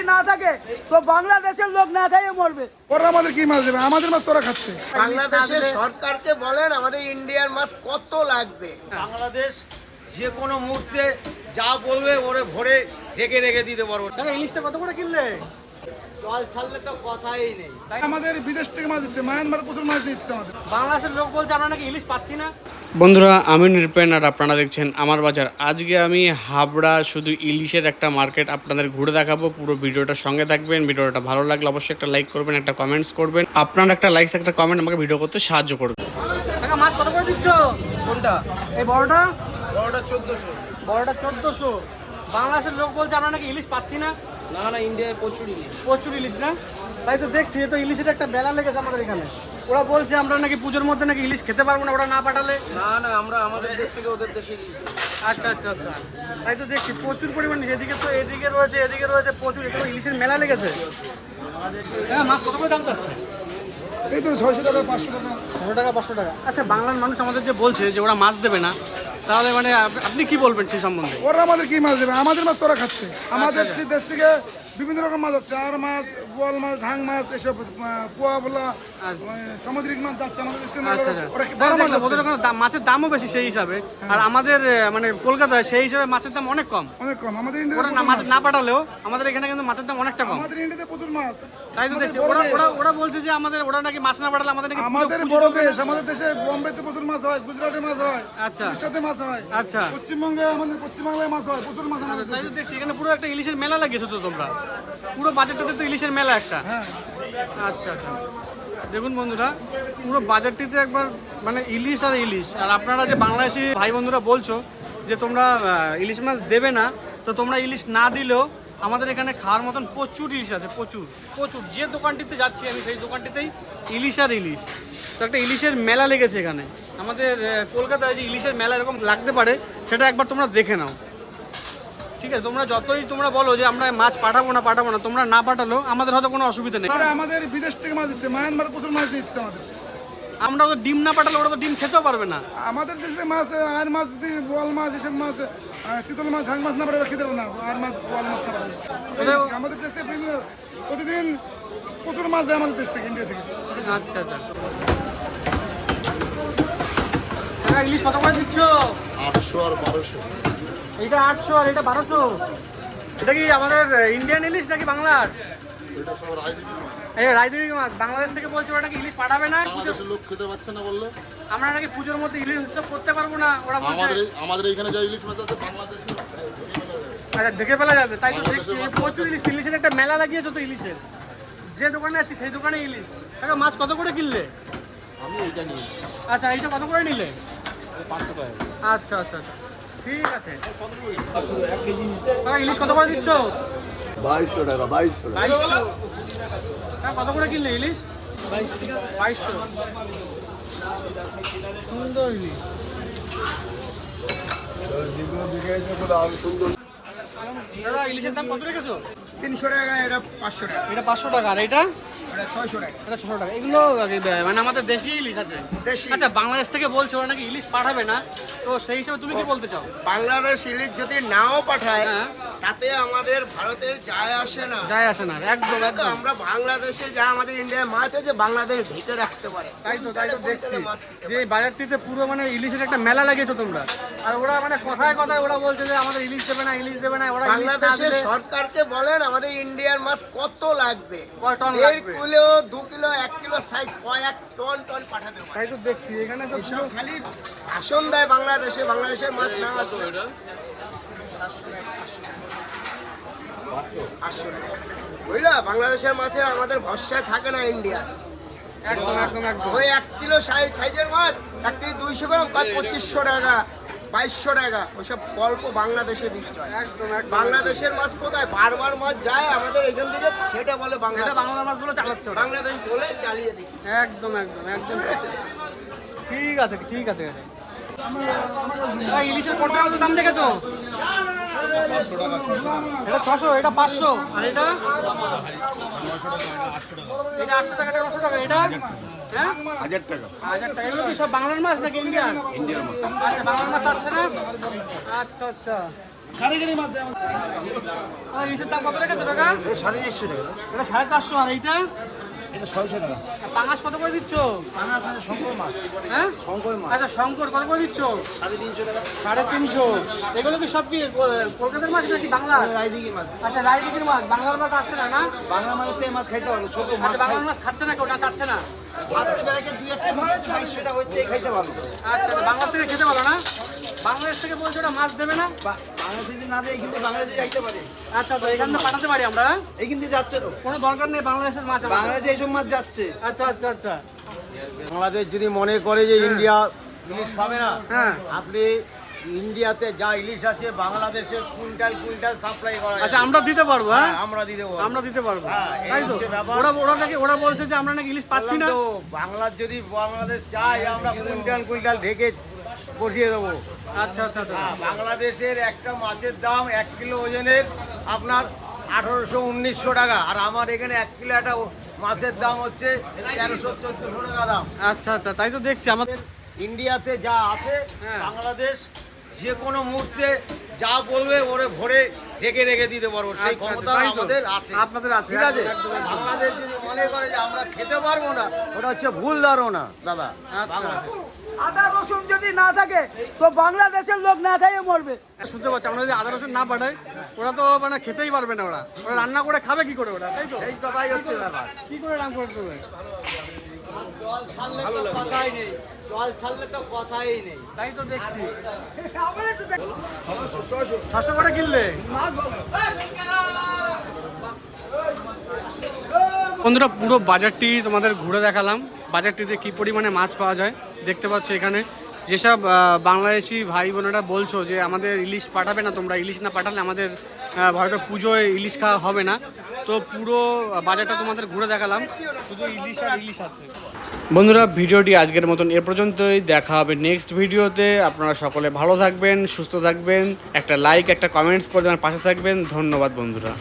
যদি না থাকে তো বাংলাদেশের লোক না খেয়ে মরবে। ওরা আমাদের কি মাছ দেবে? আমাদের মাছ তোরা খাচ্ছে। বাংলাদেশের সরকারকে বলেন আমাদের ইন্ডিয়ার মাছ কত লাগবে। বাংলাদেশ যে কোনো মুহূর্তে যা বলবে ওরে ভরে ঢেকে রেখে দিতে পারবো। ইলিশটা কত করে কিনলে? জল ছাড়লে তো কথাই নেই। আমাদের বিদেশ থেকে মাছ দিচ্ছে, মায়ানমার প্রচুর মাছ দিচ্ছে আমাদের। বাংলাদেশের লোক বলছে আমরা নাকি ইলিশ পাচ্ছি না। বন্ধুরা, আমি নিরপেন আর আপনারা দেখছেন আমার বাজার। আজকে আমি হাবড়া শুধু ইলিশের একটা মার্কেট আপনাদের ঘুরে দেখাবো। পুরো ভিডিওটার সঙ্গে থাকবেন। ভিডিওটা ভালো লাগলে অবশ্যই একটা লাইক করবেন, একটা কমেন্টস করবেন। আপনার একটা লাইক একটা কমেন্ট আমাকে ভিডিও করতে সাহায্য করবে। টাকা মাছ কত করে দিচ্ছ? কোনটা? এই বড়টা? বড়টা 1400। বড়টা 1400। বাংলাদেশের লোক বলছে আমরা নাকি ইলিশ পাচ্ছি না। না না, ইন্ডিয়ায় প্রচুর ইলিশ। প্রচুর ইলিশ না? তাই তো দেখছি, তো ইলিশের একটা মেলা লেগেছে আমাদের এখানে। ওরা বলছে আমরা নাকি পুজোর মধ্যে নাকি ইলিশ খেতে পারবো না ওরা না পাঠালে। না না, আমরা আমাদের দেশ থেকে ওদের দেশে ইলিশ। আচ্ছা আচ্ছা আচ্ছা, তাই তো দেখছি প্রচুর পরিমাণে। এদিকে তো এদিকে রয়েছে প্রচুর। এখানে ইলিশের মেলা লেগেছে। হ্যাঁ, মাছ কত করে দাম চাচ্ছে? এই তো 600 টাকা, 500 টাকা। 100 টাকা, 500 টাকা। আচ্ছা, বাংলার মানুষ আমাদের যে বলছে যে ওরা মাছ দেবে না, তাহলে মানে আপনি কি বলবেন সেই সম্বন্ধে? ওরা আমাদের কি মাছ দেবে? আমাদের মাছ তোরা খাচ্ছে। আমাদের দেশ থেকে বিভিন্ন রকম মাছ হচ্ছে, আর মাছ, বোয়াল মাছ, ঢাং মাছ, এসব পোয়া বলা সামুদ্রিক মাছ যাচ্ছে আমাদের দেশ থেকে। আচ্ছা ওরা কি বড় মাছ আচ্ছা, ওদের ওখানে মাছের দামও বেশি সেই হিসাবে, আর আমাদের মানে কলকাতায় সেই হিসাবে মাছের দাম অনেক কম। অনেক কম। আমাদের ওরা ইন্ডিয়াতে না মাছ না পাঠালেও আমাদের এখানে কিন্তু মাছের দাম অনেকটা কম। আমাদের ইন্ডিয়াতে প্রচুর মাছ। তাই তো দেখছি ওরা বলছে যে ওরা নাকি মাছ না পাঠালে আমাদের নাকি আমাদের বড় দেশ। আমাদের দেশে বোম্বেতে প্রচুর মাছ হয়, গুজরাটে মাছ হয়, আচ্ছা উড়িষ্যাতে মাছ হয়, আচ্ছা। পশ্চিমবঙ্গে আমাদের পশ্চিমবাংলায় মাছ হয়, প্রচুর মাছ আমাদের তাই দেশে। তো দেখছি এখানে পুরো একটা ইলিশের মেলা লাগিয়েছো তো তোমরা। পুরো বাজারটাতে তো ইলিশের মেলা একটা। হ্যাঁ, আচ্ছা আচ্ছা, দেখুন বন্ধুরা, পুরো বাজারটিতে একবার মানে ইলিশ আর ইলিশ। আর আপনারা যে বাংলাদেশি ভাই বন্ধুরা বলছো যে তোমরা ইলিশ মাছ দেবে না, তো তোমরা ইলিশ না দিলেও আমাদের এখানে খাওয়ার মতন প্রচুর ইলিশ আছে, প্রচুর প্রচুর। যে দোকানটিতে যাচ্ছি আমি সেই দোকানটিতেই ইলিশ আর ইলিশ। তো একটা ইলিশের মেলা লেগেছে এখানে। আমাদের কলকাতায় যে ইলিশের মেলা এরকম লাগতে পারে সেটা একবার তোমরা দেখে নাও। ঠিক আছে, তোমরা যতই তোমরা বলো যে আমরা মাছ পাঠাবো না, তোমরা না পাঠালো আমাদের হয়তো কোনো অসুবিধা নেই। ওরা আমাদের বিদেশ থেকে মাছ দিচ্ছে, মায়ানমার প্রচুর মাছ দিচ্ছে আমাদের। আমরা তো ডিম না পাঠালে ওরা তো ডিম খেতেও পারবে না। আমাদের দেশে মাছ, আর মাছ, বোয়াল মাছ, এসব মাছ, চিতল মাছ, ঢাং মাছ না পারে খেতে পারবে না। আর মাছ, বোয়াল মাছ না পারে। আমাদের দেশ থেকে প্রতিদিন প্রচুর মাছ যায় আমাদের দেশ থেকে, ইন্ডিয়া থেকে। আচ্ছা আচ্ছা, ইলিশ কত করে দিচ্ছ? 800 আর 1200। এইটা 800 আর এটা 1200। এটা কি আমাদের ইন্ডিয়ান ইলিশ নাকি বাংলার? এটা সব রায়দিঘি মাছ। এই রায়দিঘি মাছ। বাংলাদেশ থেকে বলছে ওরা নাকি ইলিশ পাঠাবে না। বাংলাদেশের লোক খেতে পাচ্ছে না বললো। আমরা নাকি পুজোর মধ্যে ইলিশ উৎসব করতে পারবো না ওরা বলছে। আমাদের এখানে যা ইলিশ মাছ আছে বাংলাদেশে আচ্ছা, দেখে ফেলা যাবে। তাই তো দেখছি প্রচুর ইলিশ। ইলিশের একটা মেলা লাগিয়েছো তো ইলিশের। যে দোকানে আছি সেই দোকানে ইলিশ। কাকা মাছ কত করে কিনলে? আমি এইটা নিই। আচ্ছা, এইটা কত করে নিলে? 500 টাকা। আচ্ছা আচ্ছা আচ্ছা, ঠিক আছে। কাকা ইলিশ কত করে দিচ্ছ? 2200 টাকা, 2200 টাকা। 2200। কাকা কত করে কিনলে ইলিশ? 2200। সুন্দর ইলিশ। দাদা, ইলিশের দাম কত রেখেছো? 300 টাকা, এটা 500 টাকা, এটা 500 টাকা। আর এটা? এটা 600 টাকা। এটা 600 টাকা। এগুলো মানে আমাদের দেশি ইলিশ আছে। দেশি। আচ্ছা, বাংলাদেশ থেকে বলছো ওরা নাকি ইলিশ পাঠাবে না, তো সেই হিসাবে তুমি কি বলতে চাও? বাংলাদেশ ইলিশ যদি নাও পাঠায় হ্যাঁ, তাতে আমাদের ভারতের যায় আসে না। যায় আসে না, একদম তো একদম। আমরা বাংলাদেশে যা আমাদের ইন্ডিয়ার মাছ আছে বাংলাদেশ ঢেকে রাখতে পারে। তাই তো দেখছি মাছ খেতে যে বাজারটিতে পুরো মানে ইলিশের একটা মেলা লাগিয়েছো তোমরা। আর ওরা মানে কথায় কথায় ওরা বলছে যে আমাদের ইলিশ দেবে না, ইলিশ দেবে না। ওরা ইলিশ না বাংলাদেশের দিলে সরকারকে বলেন আমাদের ইন্ডিয়ার মাছ কত লাগবে। কয় টন 1.5 লাগবে? কিলো, 2 কিলো, 1 কিলো সাইজ কয়েক টন পাঠাতে পারে। তাই তো দেখছি এখানে তো এসব খালি ভাষণ দেয় বাংলাদেশে, বাংলাদেশের মাছ না আসে। 800 টাকা। বুঝলা, বাংলাদেশের মাছের আমাদের ভরসায় থাকে না ইন্ডিয়া। একদম একদম একদম। ওই 1 কিলো সাইজের মাছ 1 কেজি 200 গ্রাম 2500 টাকা, 2200 টাকা। ওইসব গল্প বাংলাদেশে বিক্রি হয়। একদম একদম। বাংলাদেশের মাছ কোথায়? বারবার মাছ যায় আমাদের এখান থেকে, সেটা বলে এটা বাংলাদেশ। বাংলা মাছগুলো চালাচ্ছে ওরা। বাংলাদেশ বলে চালিয়ে দিই। একদম একদম একদম। ঠিক আছে ঠিক আছে। ইলিশের কত টাকা দাম রেখেছো? 500 টাকা, 600 টাকা। এটা 600, এটা 500, আর এটা? এটা 800 টাকা, এটা 900 টাকা। এটা? হ্যাঁ, 1000 টাকা। 1000 টাকা। এগুলো কি সব বাংলার মাছ নাকি ইন্ডিয়ান? ইন্ডিয়ার মাছ। আচ্ছা, বাংলার মাছ আসছে না? আচ্ছা আচ্ছা, কারিগরি মাছ যায় আমাদের। ইলিশের দাম কত রেখেছো টাকা? 450 টাকা এটা 450, আর এইটা এটা 600 টাকা পাঙাশ কত করে দিচ্ছ? পাঙাশ আছে শঙ্কর মাছ হ্যাঁ শঙ্কর মাছ আচ্ছা, শঙ্কর কত করে দিচ্ছ? 350 টাকা 350। এগুলো কি সব কি কলকাতার মাছ নাকি বাংলার? রায়দিঘি মাছ আচ্ছা, রায়দিঘির মাছ। বাংলার মাছ আসছে না, না? বাংলা মাছ তো এই মাছ খাইতে পারো ছোট মাছ আচ্ছা, বাংলার মাছ খাচ্ছে না কেউ, না চাচ্ছে না? ভাতে বেড়াকে 200 টাকা হচ্ছে খাইতে পারো আচ্ছা, বাংলার থেকে খেতে পারো না? বাংলাদেশ থেকে বলছো ওটা মাছ দেবে না? বাংলাদেশে যদি না দেয় কিন্তু বাংলাদেশে যাইতে পারে আচ্ছা, তো এখান থেকে পাঠাতে পারি আমরা? এই কিন্তু যাচ্ছে তো কোনো দরকার নেই বাংলাদেশের মাছ আমাদের। বাংলাদেশে এইসব মাছ যাচ্ছে আচ্ছা আচ্ছা আচ্ছা, বাংলাদেশ যদি মনে করে যে ইন্ডিয়া ইলিশ পাবে না, হ্যাঁ। আপনি ইন্ডিয়াতে যা ইলিশ আছে বাংলাদেশে কুইন্টাল কুইন্টাল সাপ্লাই করা আচ্ছা, আমরা দিতে পারবো, হ্যাঁ? আমরা দিয়ে দেবো। আমরা দিতে পারবো, হ্যাঁ, এই তাই তো? হচ্ছে ব্যাপার। ওরা বলছে যে আমরা নাকি ইলিশ পাচ্ছি না। বললাম তো, বাংলার যদি বাংলাদেশ চাই আমরা কুইন্টাল কুইন্টাল ঢেকে বসিয়ে দেবো। আচ্ছা আচ্ছা আচ্ছা, বাংলাদেশের একটা মাছের দাম 1 কিলো ওজনের আপনার 1800-1900 টাকা, আর আমার এখানে 1 কিলো একটা মাছের দাম হচ্ছে 1300-1400 টাকা দাম। আচ্ছা আচ্ছা, তাই তো দেখছি আমাদের। ইন্ডিয়াতে যা আছে হ্যাঁ। বাংলাদেশ যে কোনো মুহূর্তে যা বলবে ওরে ভরে ঢেকে রেখে দিতে পারবো, সেই আচ্ছা, ক্ষমতা তাই তো। আমাদের আছে। আপনাদের আছে, ঠিক আছে? একদম, একদম। বাংলাদেশ যদি মনে করে যে আমরা খেতে পারবো না, ওটা হচ্ছে ভুল ধারণা দাদা। আচ্ছা, আদা রসুন যদি না থাকে তো বাংলাদেশের লোক না খেয়ে মরবে। শুনতে পাচ্ছি, আমরা যদি আদা রসুন না পাঠাই ওরা তো মানে খেতেই পারবে না। ওরা রান্না করে খাবে কি করে ওরা, তাই তো? এই কথাই হচ্ছে ব্যাপার। কি করে রান্না করে দেবে? জল ছাড়লে তো কথাই নেই, জল ছাড়লে তো কথাই নেই। তাই তো দেখছি। আবার একটু দেখ 600 করে কিনলে? বন্ধুরা, পুরো বাজারটি তোমাদের ঘুরে দেখালাম। বাজারটিতে কি পরিমাণে মাছ পাওয়া যায় দেখতে পাচ্ছ। এখানে যেসব বাংলাদেশি ভাই বোনেরা বলছো যে আমাদের ইলিশ পাঠাবে না, তোমরা ইলিশ না পাঠালে আমাদের হয়তো পুজোয় ইলিশ খাওয়া হবে না, তো পুরো বাজারটা তোমাদের ঘুরে দেখালাম। শুধু ইলিশ আর ইলিশ আছে। বন্ধুরা, ভিডিওটি আজকের মতন এ পর্যন্তই। দেখা হবে নেক্সট ভিডিওতে। আপনারা সকলে ভালো থাকবেন, সুস্থ থাকবেন, একটা লাইক একটা কমেন্টস করে দেবেন, পাশে থাকবেন। ধন্যবাদ বন্ধুরা।